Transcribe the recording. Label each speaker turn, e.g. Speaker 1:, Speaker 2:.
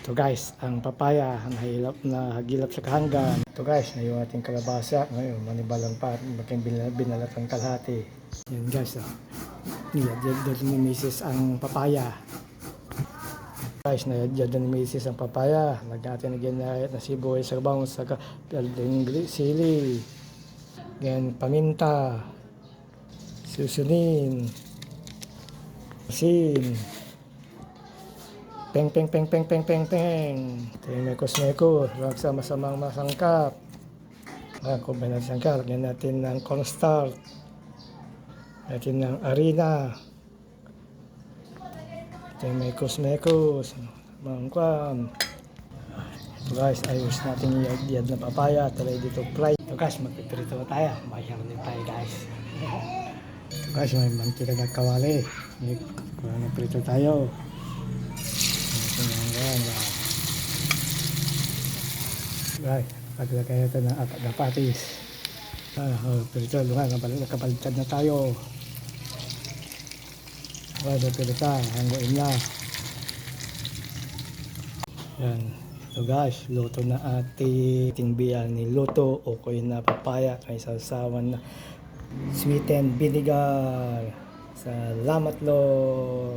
Speaker 1: Ito guys, ang papaya, na hagilap sa kahanggan. Ito guys, na yung ating kalabasa. Ngayon, manibalang pa, maging binalatang kalahati. Yan guys, niyadyan ni Mrs. ang papaya. Guys, niyadyan ni Mrs. ang papaya. Lagyan natin na sibuyas sa bawang, sa palding sili. Yan, paminta. Susunin. Asin. Peng. Tingin mekos. Huwag sa masamang masangkap. Kung may nasangkap, lagyan natin ng cornstarch. Natin ng harina. Tingin mekos. Mangkwan. Ito guys, ayos natin iyad na papaya. Talay dito fry. Ito guys, magpipirito na tayo. Mayroon din tayo guys. Ito guys, may mantika na kawali. Magpirito tayo. Right, paglagay natin ng apat na patis. Pirito, nakapalitad na tayo. Pirita, hanguin na. Yan. So guys, luto na ating biyang niluto o koy na papaya kay sausawan na sweetened vinegar. Salamat Lord.